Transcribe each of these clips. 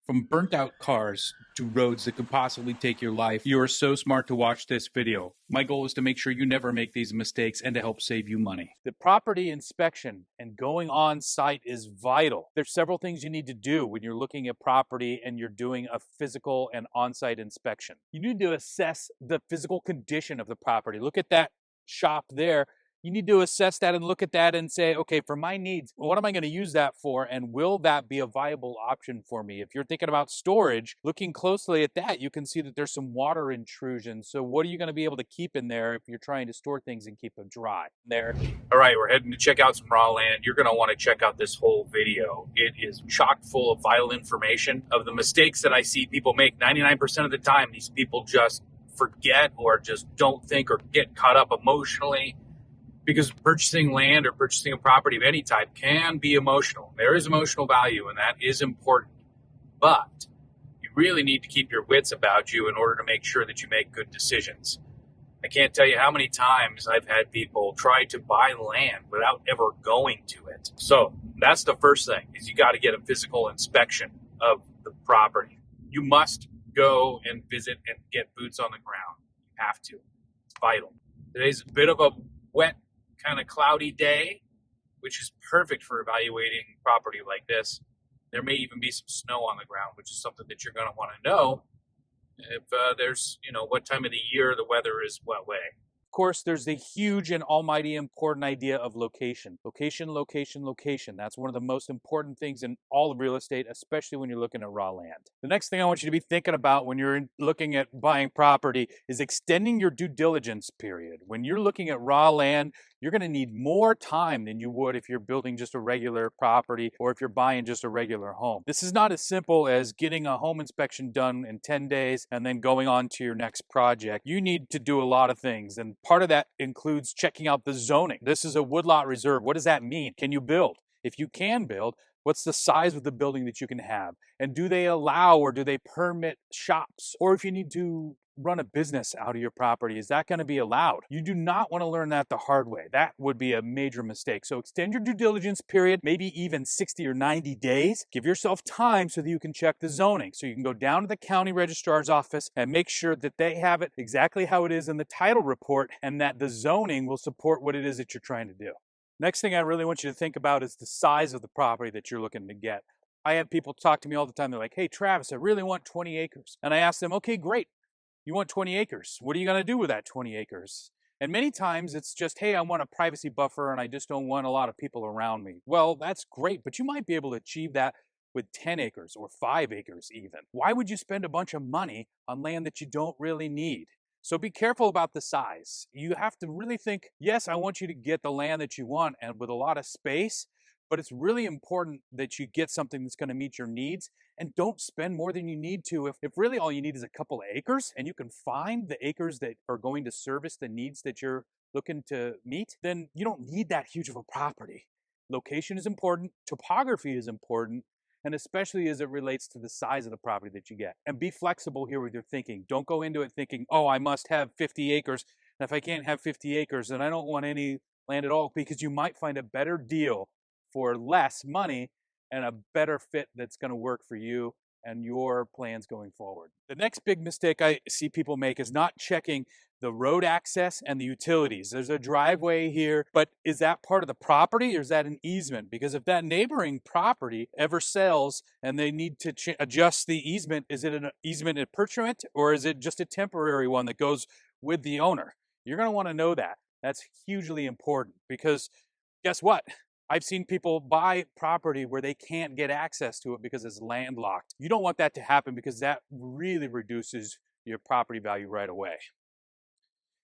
From burnt out cars to roads that could possibly take your life, you are so smart to watch this video. My goal is to make sure you never make these mistakes and to help save you money. The property inspection and going on site is vital. There's several things you need to do when you're looking at property and you're doing a physical and on-site inspection. You need to assess the physical condition of the property. Look at that shop there. You need to assess that and look at that and say, okay, for my needs, what am I going to use that for? And will that be a viable option for me? If you're thinking about storage, looking closely at that, you can see that there's some water intrusion. So what are you going to be able to keep in there if you're trying to store things and keep them dry? There. All right, we're heading to check out some raw land. You're going to want to check out this whole video. It is chock full of vital information of the mistakes that I see people make. 99% of the time, these people just forget or just don't think or get caught up emotionally. Because purchasing land or purchasing a property of any type can be emotional. There is emotional value, and that is important. But you really need to keep your wits about you in order to make sure that you make good decisions. I can't tell you how many times I've had people try to buy land without ever going to it. So that's the first thing, is you got to get a physical inspection of the property. You must go and visit and get boots on the ground. You have to. It's vital. Today's a bit of a wet, kind of cloudy day, which is perfect for evaluating property like this. There may even be some snow on the ground, which is something that you're going to want to know if there's, what time of the year the weather is what way. Of course, there's the huge and almighty important idea of location. Location, location, location. That's one of the most important things in all of real estate, especially when you're looking at raw land. The next thing I want you to be thinking about when you're looking at buying property is extending your due diligence period. When you're looking at raw land, you're going to need more time than you would if you're building just a regular property or if you're buying just a regular home. This is not as simple as getting a home inspection done in 10 days and then going on to your next project. You need to do a lot of things, and part of that includes checking out the zoning. This is a woodlot reserve. What does that mean? Can you build? If you can build, what's the size of the building that you can have? And do they allow or do they permit shops? Or if you need to run a business out of your property, is that going to be allowed? You do not want to learn that the hard way. That would be a major mistake. So extend your due diligence period, maybe even 60 or 90 days. Give yourself time so that you can check the zoning. So you can go down to the county registrar's office and make sure that they have it exactly how it is in the title report and that the zoning will support what it is that you're trying to do. Next thing I really want you to think about is the size of the property that you're looking to get. I have people talk to me all the time. They're like, hey, Travis, I really want 20 acres. And I ask them, okay, great. You want 20 acres. What are you going to do with that 20 acres? And many times it's just, hey, I want a privacy buffer and I just don't want a lot of people around me. Well, that's great, but you might be able to achieve that with 10 acres or 5 acres even. Why would you spend a bunch of money on land that you don't really need? So be careful about the size. You have to really think, yes, I want you to get the land that you want and with a lot of space, but it's really important that you get something that's going to meet your needs and don't spend more than you need to. If really all you need is a couple of acres and you can find the acres that are going to service the needs that you're looking to meet, then you don't need that huge of a property. Location is important, topography is important, and especially as it relates to the size of the property that you get. And be flexible here with your thinking. Don't go into it thinking, oh, I must have 50 acres. And if I can't have 50 acres, then I don't want any land at all, because you might find a better deal for less money and a better fit that's going to work for you and your plans going forward. The next big mistake I see people make is not checking the road access and the utilities. There's a driveway here, but is that part of the property or is that an easement? Because if that neighboring property ever sells and they need to adjust the easement, is it an easement in perpetuity or is it just a temporary one that goes with the owner? You're going to want to know that. That's hugely important, because guess what? I've seen people buy property where they can't get access to it because it's landlocked. You don't want that to happen, because that really reduces your property value right away.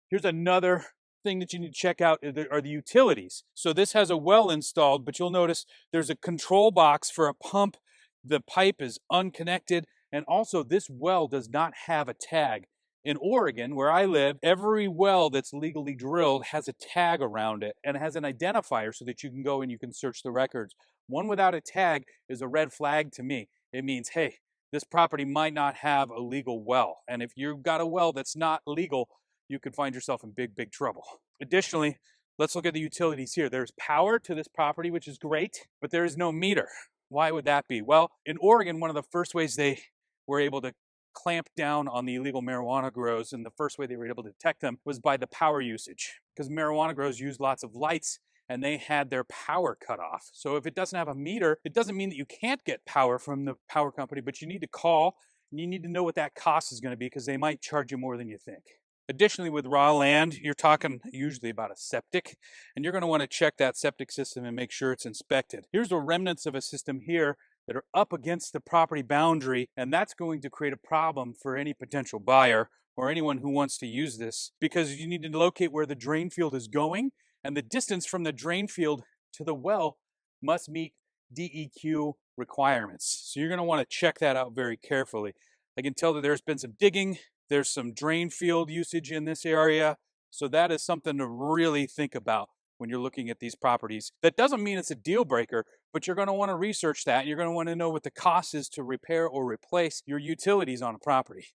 Here's another thing that you need to check out are the utilities. So this has a well installed, but you'll notice there's a control box for a pump. The pipe is unconnected, and also this well does not have a tag. In Oregon, where I live, every well that's legally drilled has a tag around it and has an identifier so that you can go and you can search the records. One without a tag is a red flag to me. It means, hey, this property might not have a legal well. And if you've got a well that's not legal, you could find yourself in big, big trouble. Additionally, let's look at the utilities here. There's power to this property, which is great, but there is no meter. Why would that be? Well, in Oregon, one of the first ways they were able to clamp down on the illegal marijuana grows, and the first way they were able to detect them was by the power usage, because marijuana grows use lots of lights and they had their power cut off. So if it doesn't have a meter, it doesn't mean that you can't get power from the power company, but you need to call and you need to know what that cost is going to be, because they might charge you more than you think. Additionally, with raw land, you're talking usually about a septic, and you're going to want to check that septic system and make sure it's inspected. Here's the remnants of a system here that are up against the property boundary, and that's going to create a problem for any potential buyer or anyone who wants to use this, because you need to locate where the drain field is going, and the distance from the drain field to the well must meet DEQ requirements. So you're going to want to check that out very carefully. I can tell that there's been some digging, there's some drain field usage in this area, so that is something to really think about when you're looking at these properties. That doesn't mean it's a deal breaker, but you're going to want to research that, and you're going to want to know what the cost is to repair or replace your utilities on a property.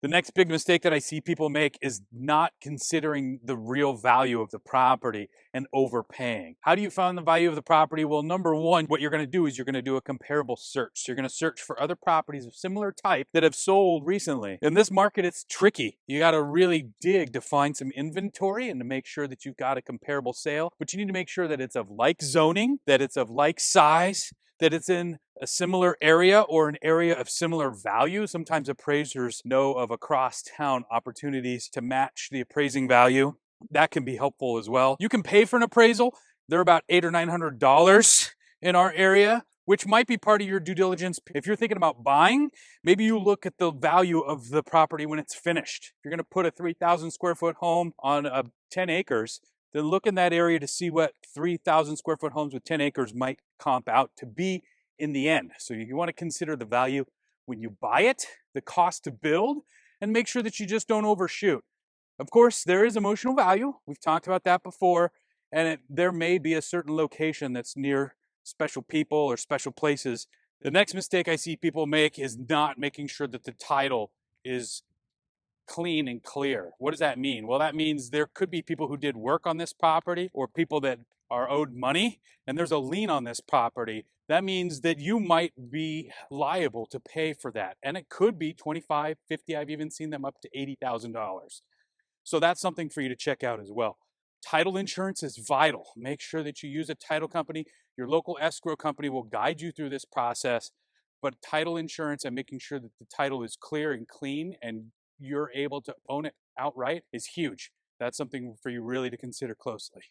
The next big mistake that I see people make is not considering the real value of the property and overpaying. How do you find the value of the property? Well, number one, what you're going to do is you're going to do a comparable search. So you're going to search for other properties of similar type that have sold recently. In this market, it's tricky. You got to really dig to find some inventory and to make sure that you've got a comparable sale, but you need to make sure that it's of like zoning, that it's of like size, that it's in a similar area or an area of similar value. Sometimes appraisers know of across town opportunities to match the appraising value. That can be helpful as well. You can pay for an appraisal. They're about $800 or $900 in our area, which might be part of your due diligence. If you're thinking about buying, maybe you look at the value of the property when it's finished. If you're going to put a 3,000 square foot home on 10 acres, then look in that area to see what 3,000 square foot homes with 10 acres might comp out to be in the end. So you want to consider the value when you buy it, the cost to build, and make sure that you just don't overshoot. Of course, there is emotional value. We've talked about that before, and there may be a certain location that's near special people or special places. The next mistake I see people make is not making sure that the title is clean and clear. What does that mean? Well, that means there could be people who did work on this property or people that are owed money, and there's a lien on this property. That means that you might be liable to pay for that. And it could be $25, $50, I've even seen them up to $80,000. So that's something for you to check out as well. Title insurance is vital. Make sure that you use a title company. Your local escrow company will guide you through this process, but title insurance and making sure that the title is clear and clean and you're able to own it outright is huge. That's something for you really to consider closely.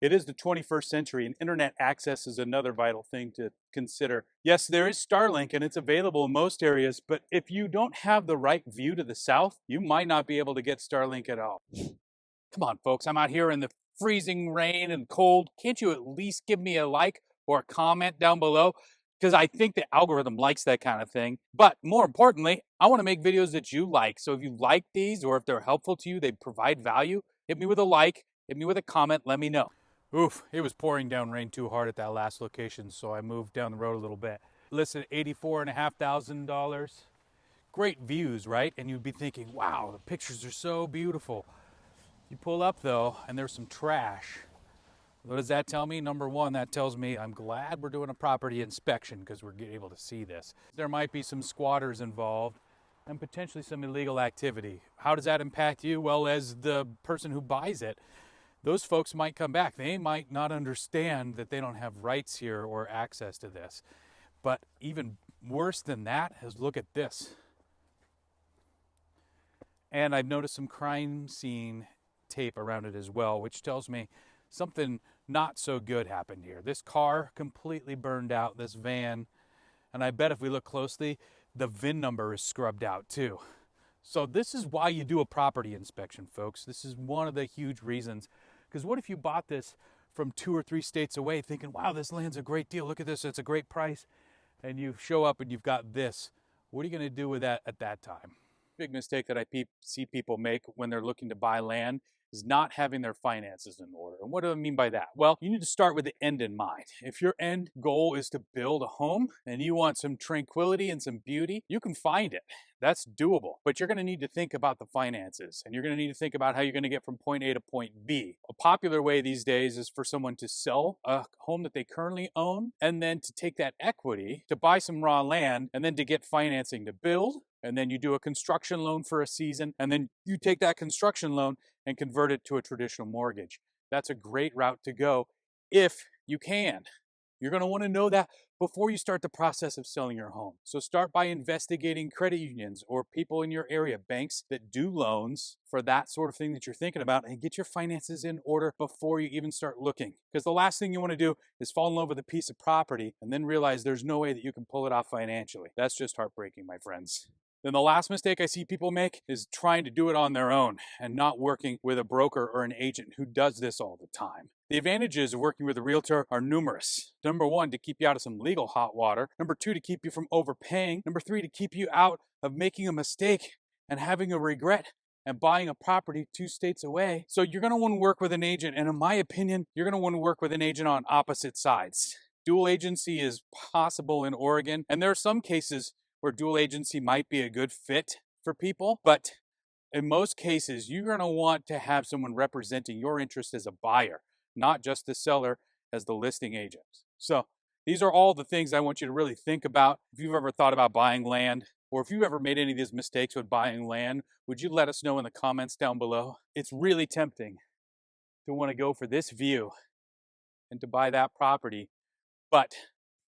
It is the 21st century, and internet access is another vital thing to consider. Yes, there is Starlink and it's available in most areas, but if you don't have the right view to the south, you might not be able to get Starlink at all. Come on, folks, I'm out here in the freezing rain and cold. Can't you at least give me a like or a comment down below? Because I think the algorithm likes that kind of thing. But more importantly, I want to make videos that you like. So if you like these or if they're helpful to you, they provide value, hit me with a like, hit me with a comment, let me know. Oof, it was pouring down rain too hard at that last location, so I moved down the road a little bit. Listed $84,500. Great views, right? And you'd be thinking, wow, the pictures are so beautiful. You pull up though, and there's some trash. What does that tell me? Number one, that tells me I'm glad we're doing a property inspection because we're able to see this. There might be some squatters involved and potentially some illegal activity. How does that impact you? Well, as the person who buys it, those folks might come back. They might not understand that they don't have rights here or access to this. But even worse than that is look at this. And I've noticed some crime scene tape around it as well, which tells me something not so good happened here. This car completely burned out, this van, and I bet if we look closely, the VIN number is scrubbed out too. So this is why you do a property inspection, folks. This is one of the huge reasons. Because what if you bought this from 2 or 3 states away thinking, wow, this land's a great deal, look at this, it's a great price, and you show up and you've got this. What are you going to do with that at that time? Big mistake that I see people make when they're looking to buy land is not having their finances in order. And what do I mean by that? Well, you need to start with the end in mind. If your end goal is to build a home and you want some tranquility and some beauty, you can find it. That's doable, but you're going to need to think about the finances, and you're going to need to think about how you're going to get from point A to point B. A popular way these days is for someone to sell a home that they currently own and then to take that equity to buy some raw land and then to get financing to build. And then you do a construction loan for a season, and then you take that construction loan and convert it to a traditional mortgage. That's a great route to go if you can. You're going to want to know that before you start the process of selling your home. So start by investigating credit unions or people in your area, banks that do loans for that sort of thing that you're thinking about, and get your finances in order before you even start looking. Because the last thing you want to do is fall in love with a piece of property and then realize there's no way that you can pull it off financially. That's just heartbreaking, my friends. Then the last mistake I see people make is trying to do it on their own and not working with a broker or an agent who does this all the time. The advantages of working with a realtor are numerous. Number one, to keep you out of some legal hot water. Number two, to keep you from overpaying. Number three, to keep you out of making a mistake and having a regret and buying a property 2 states away. So you're going to want to work with an agent, and in my opinion, you're going to want to work with an agent on opposite sides. Dual agency is possible in Oregon, and there are some cases where dual agency might be a good fit for people, but in most cases, you're going to want to have someone representing your interest as a buyer, not just the seller as the listing agent. So these are all the things I want you to really think about. If you've ever thought about buying land, or if you've ever made any of these mistakes with buying land, would you let us know in the comments down below? It's really tempting to want to go for this view and to buy that property, but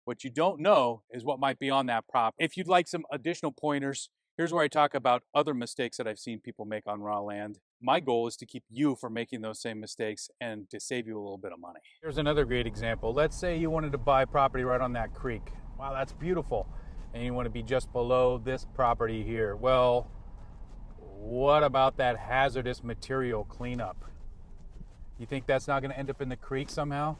what you don't know is what might be on that property. If you'd like some additional pointers, here's where I talk about other mistakes that I've seen people make on raw land. My goal is to keep you from making those same mistakes and to save you a little bit of money. Here's another great example. Let's say you wanted to buy property right on that creek. Wow, that's beautiful. And you want to be just below this property here. Well, what about that hazardous material cleanup? You think that's not going to end up in the creek somehow?